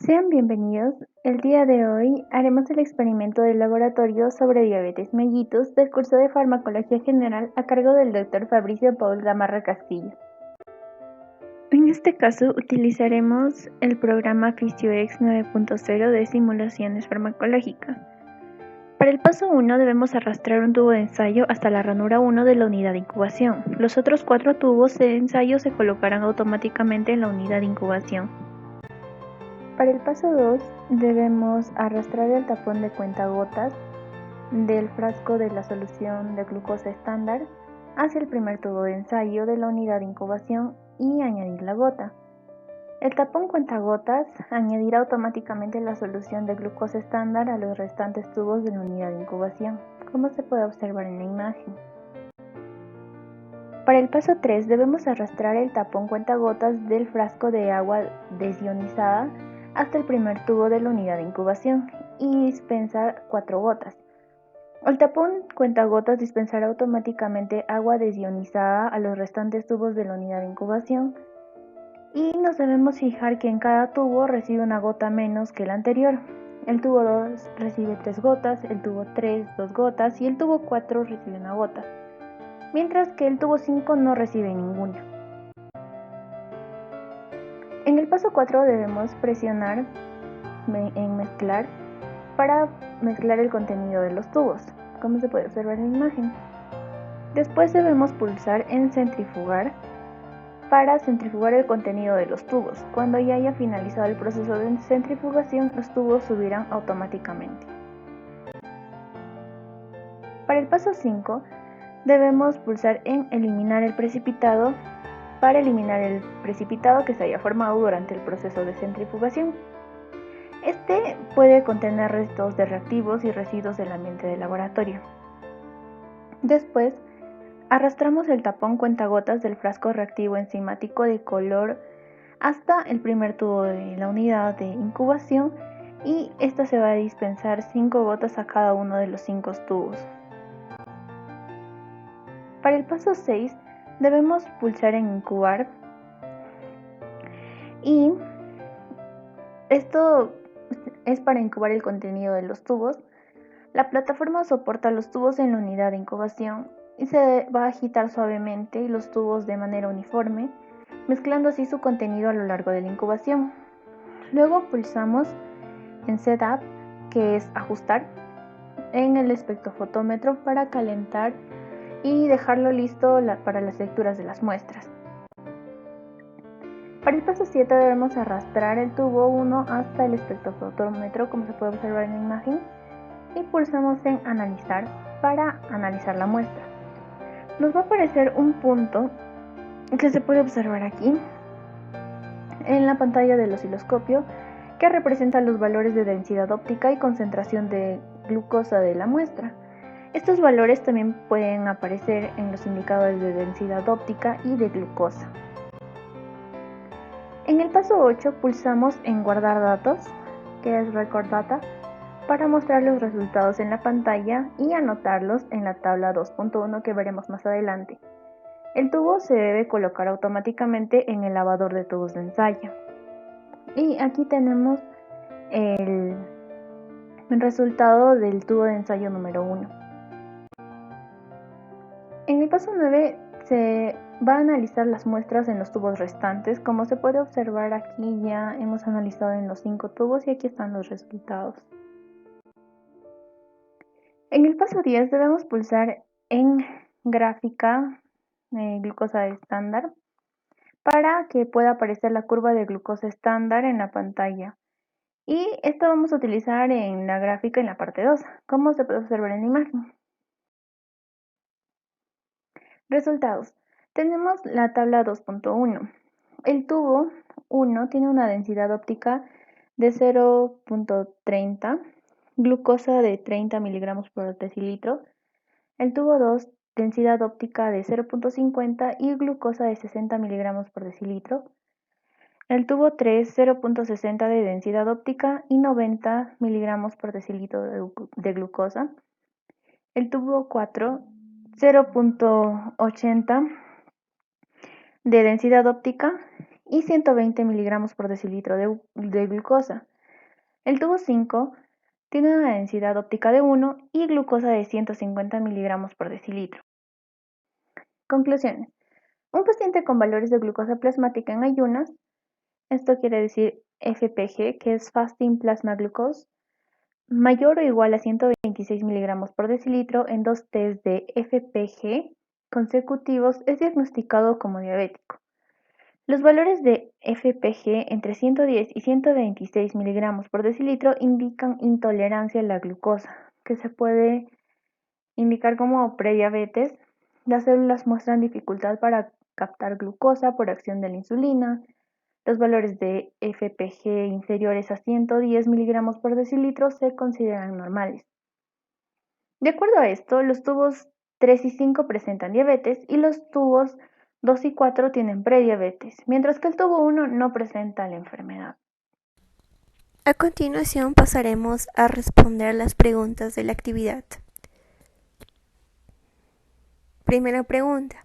Sean bienvenidos. El día de hoy haremos el experimento del laboratorio sobre diabetes mellitus del curso de Farmacología General a cargo del Dr. Fabricio Paul Gamarra Castillo. En este caso utilizaremos el programa PhysioX 9.0 de simulaciones farmacológicas. Para el paso 1 debemos arrastrar un tubo de ensayo hasta la ranura 1 de la unidad de incubación. Los otros 4 tubos de ensayo se colocarán automáticamente en la unidad de incubación. Para el paso 2 debemos arrastrar el tapón de cuentagotas del frasco de la solución de glucosa estándar hacia el primer tubo de ensayo de la unidad de incubación y añadir la gota. El tapón cuentagotas añadirá automáticamente la solución de glucosa estándar a los restantes tubos de la unidad de incubación, como se puede observar en la imagen. Para el paso 3 debemos arrastrar el tapón cuentagotas del frasco de agua desionizada hasta el primer tubo de la unidad de incubación y dispensar 4 gotas. El tapón cuentagotas dispensará automáticamente agua desionizada a los restantes tubos de la unidad de incubación y nos debemos fijar que en cada tubo recibe una gota menos que el anterior. El tubo 2 recibe 3 gotas, el tubo 3 2 gotas y el tubo 4 recibe una gota, mientras que el tubo 5 no recibe ninguna. En el paso 4 debemos presionar en mezclar para mezclar el contenido de los tubos, como se puede observar en la imagen. Después debemos pulsar en centrifugar para centrifugar el contenido de los tubos. Cuando ya haya finalizado el proceso de centrifugación, los tubos subirán automáticamente. Para el paso 5 debemos pulsar en eliminar el precipitado para eliminar el precipitado que se haya formado durante el proceso de centrifugación. Este puede contener restos de reactivos y residuos del ambiente del laboratorio. Después, arrastramos el tapón cuentagotas del frasco reactivo enzimático de color hasta el primer tubo de la unidad de incubación y esta se va a dispensar 5 gotas a cada uno de los 5 tubos. Para el paso 6 debemos pulsar en incubar y esto es para incubar el contenido de los tubos. La plataforma soporta los tubos en la unidad de incubación y se va a agitar suavemente los tubos de manera uniforme, mezclando así su contenido a lo largo de la incubación. Luego pulsamos en Setup, que es ajustar, en el espectrofotómetro para calentar y dejarlo listo para las lecturas de las muestras. Para el paso 7 debemos arrastrar el tubo 1 hasta el espectrofotómetro, como se puede observar en la imagen, y pulsamos en analizar para analizar la muestra. Nos va a aparecer un punto que se puede observar aquí en la pantalla del osciloscopio que representa los valores de densidad óptica y concentración de glucosa de la muestra. Estos valores también pueden aparecer en los indicadores de densidad óptica y de glucosa. En el paso 8 pulsamos en guardar datos, que es Record Data, para mostrar los resultados en la pantalla y anotarlos en la tabla 2.1 que veremos más adelante. El tubo se debe colocar automáticamente en el lavador de tubos de ensayo. Y aquí tenemos el resultado del tubo de ensayo número 1. En el paso 9 se va a analizar las muestras en los tubos restantes. Como se puede observar aquí ya hemos analizado en los 5 tubos y aquí están los resultados. En el paso 10 debemos pulsar en gráfica glucosa estándar para que pueda aparecer la curva de glucosa estándar en la pantalla. Y esto vamos a utilizar en la gráfica en la parte 2, como se puede observar en la imagen. Resultados. Tenemos la tabla 2.1. El tubo 1 tiene una densidad óptica de 0.30, glucosa de 30 miligramos por decilitro. El tubo 2, densidad óptica de 0.50 y glucosa de 60 miligramos por decilitro. El tubo 3, 0.60 de densidad óptica y 90 miligramos por decilitro de glucosa. El tubo 4, 0.80 de densidad óptica y 120 miligramos por decilitro de glucosa. El tubo 5 tiene una densidad óptica de 1 y glucosa de 150 miligramos por decilitro. Conclusiones. Un paciente con valores de glucosa plasmática en ayunas, esto quiere decir FPG, que es Fasting Plasma Glucose, mayor o igual a 126 miligramos por decilitro en 2 test de FPG consecutivos, es diagnosticado como diabético. Los valores de FPG entre 110 y 126 miligramos por decilitro indican intolerancia a la glucosa, que se puede indicar como prediabetes. Las células muestran dificultad para captar glucosa por acción de la insulina. Los valores de FPG inferiores a 110 miligramos por decilitro se consideran normales. De acuerdo a esto, los tubos 3 y 5 presentan diabetes y los tubos 2 y 4 tienen prediabetes, mientras que el tubo 1 no presenta la enfermedad. A continuación pasaremos a responder las preguntas de la actividad. Primera pregunta.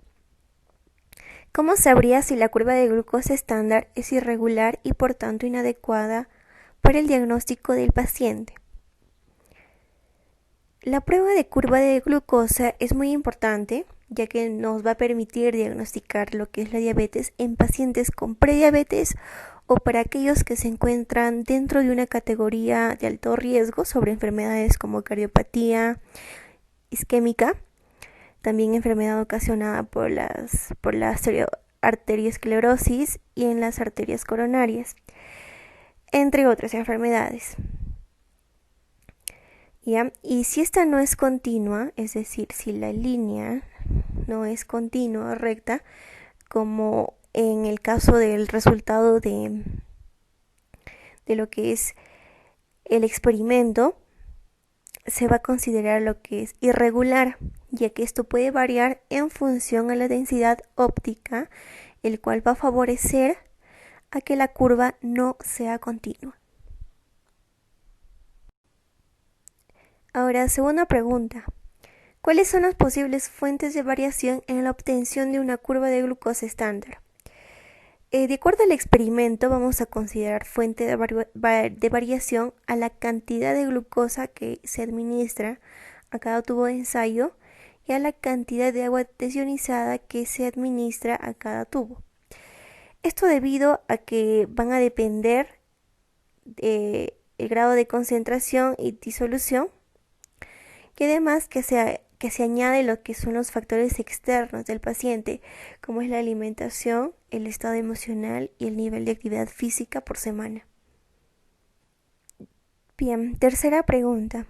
¿Cómo sabría si la curva de glucosa estándar es irregular y por tanto inadecuada para el diagnóstico del paciente? La prueba de curva de glucosa es muy importante, ya que nos va a permitir diagnosticar lo que es la diabetes en pacientes con prediabetes o para aquellos que se encuentran dentro de una categoría de alto riesgo sobre enfermedades como cardiopatía isquémica, también enfermedad ocasionada por la arteriosclerosis y en las arterias coronarias, entre otras enfermedades. ¿Ya? Y si esta no es continua, es decir, si la línea no es continua o recta, como en el caso del resultado de lo que es el experimento, se va a considerar lo que es irregular, ya que esto puede variar en función a la densidad óptica, el cual va a favorecer a que la curva no sea continua. Ahora, segunda pregunta. ¿Cuáles son las posibles fuentes de variación en la obtención de una curva de glucosa estándar? De acuerdo al experimento, vamos a considerar fuente de variación a la cantidad de glucosa que se administra a cada tubo de ensayo y a la cantidad de agua desionizada que se administra a cada tubo. Esto debido a que van a depender del grado de concentración y disolución, y además que se añade lo que son los factores externos del paciente, como es la alimentación, el estado emocional y el nivel de actividad física por semana. Bien, tercera pregunta.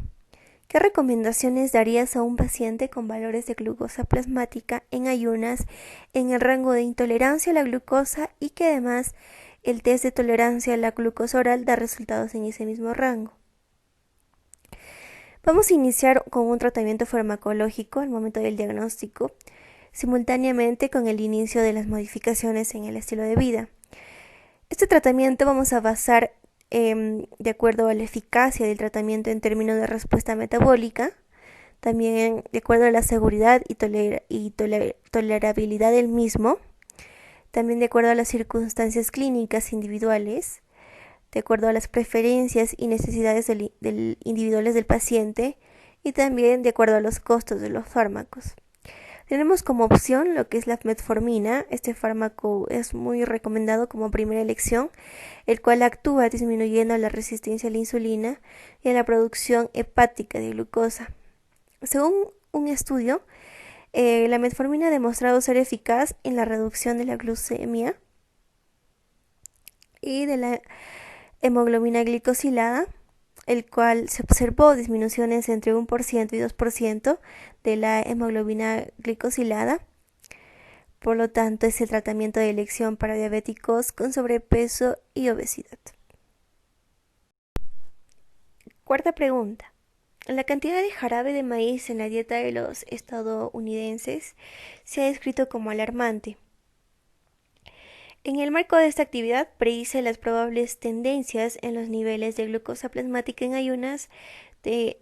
¿Qué recomendaciones darías a un paciente con valores de glucosa plasmática en ayunas en el rango de intolerancia a la glucosa y que además el test de tolerancia a la glucosa oral da resultados en ese mismo rango? Vamos a iniciar con un tratamiento farmacológico al momento del diagnóstico, simultáneamente con el inicio de las modificaciones en el estilo de vida. Este tratamiento vamos a basar de acuerdo a la eficacia del tratamiento en términos de respuesta metabólica, también de acuerdo a la seguridad y tolerabilidad del mismo, también de acuerdo a las circunstancias clínicas individuales, de acuerdo a las preferencias y necesidades individuales del paciente y también de acuerdo a los costos de los fármacos. Tenemos como opción lo que es la metformina. Este fármaco es muy recomendado como primera elección, el cual actúa disminuyendo la resistencia a la insulina y a la producción hepática de glucosa. Según un estudio, la metformina ha demostrado ser eficaz en la reducción de la glucemia y de la hemoglobina glicosilada, el cual se observó disminuciones entre 1% y 2% de la hemoglobina glicosilada. Por lo tanto, es el tratamiento de elección para diabéticos con sobrepeso y obesidad. Cuarta pregunta. La cantidad de jarabe de maíz en la dieta de los estadounidenses se ha descrito como alarmante. En el marco de esta actividad, predice las probables tendencias en los niveles de glucosa plasmática en ayunas de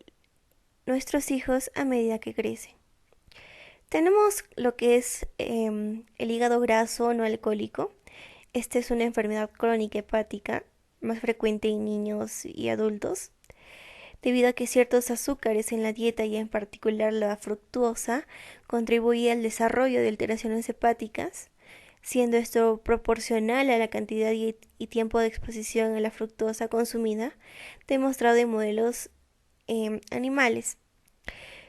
nuestros hijos a medida que crecen. Tenemos lo que es el hígado graso no alcohólico. Esta es una enfermedad crónica hepática más frecuente en niños y adultos, debido a que ciertos azúcares en la dieta y en particular la fructuosa contribuye al desarrollo de alteraciones hepáticas, siendo esto proporcional a la cantidad y tiempo de exposición a la fructosa consumida, demostrado en modelos animales.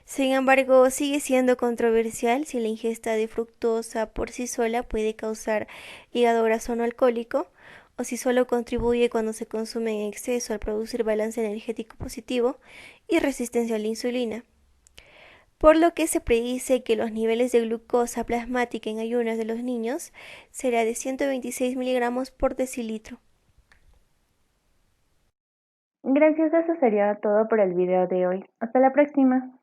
Sin embargo, sigue siendo controversial si la ingesta de fructosa por sí sola puede causar hígado graso no alcohólico o si solo contribuye cuando se consume en exceso al producir balance energético positivo y resistencia a la insulina. Por lo que se predice que los niveles de glucosa plasmática en ayunas de los niños será de 126 miligramos por decilitro. Gracias, eso sería todo por el video de hoy. Hasta la próxima.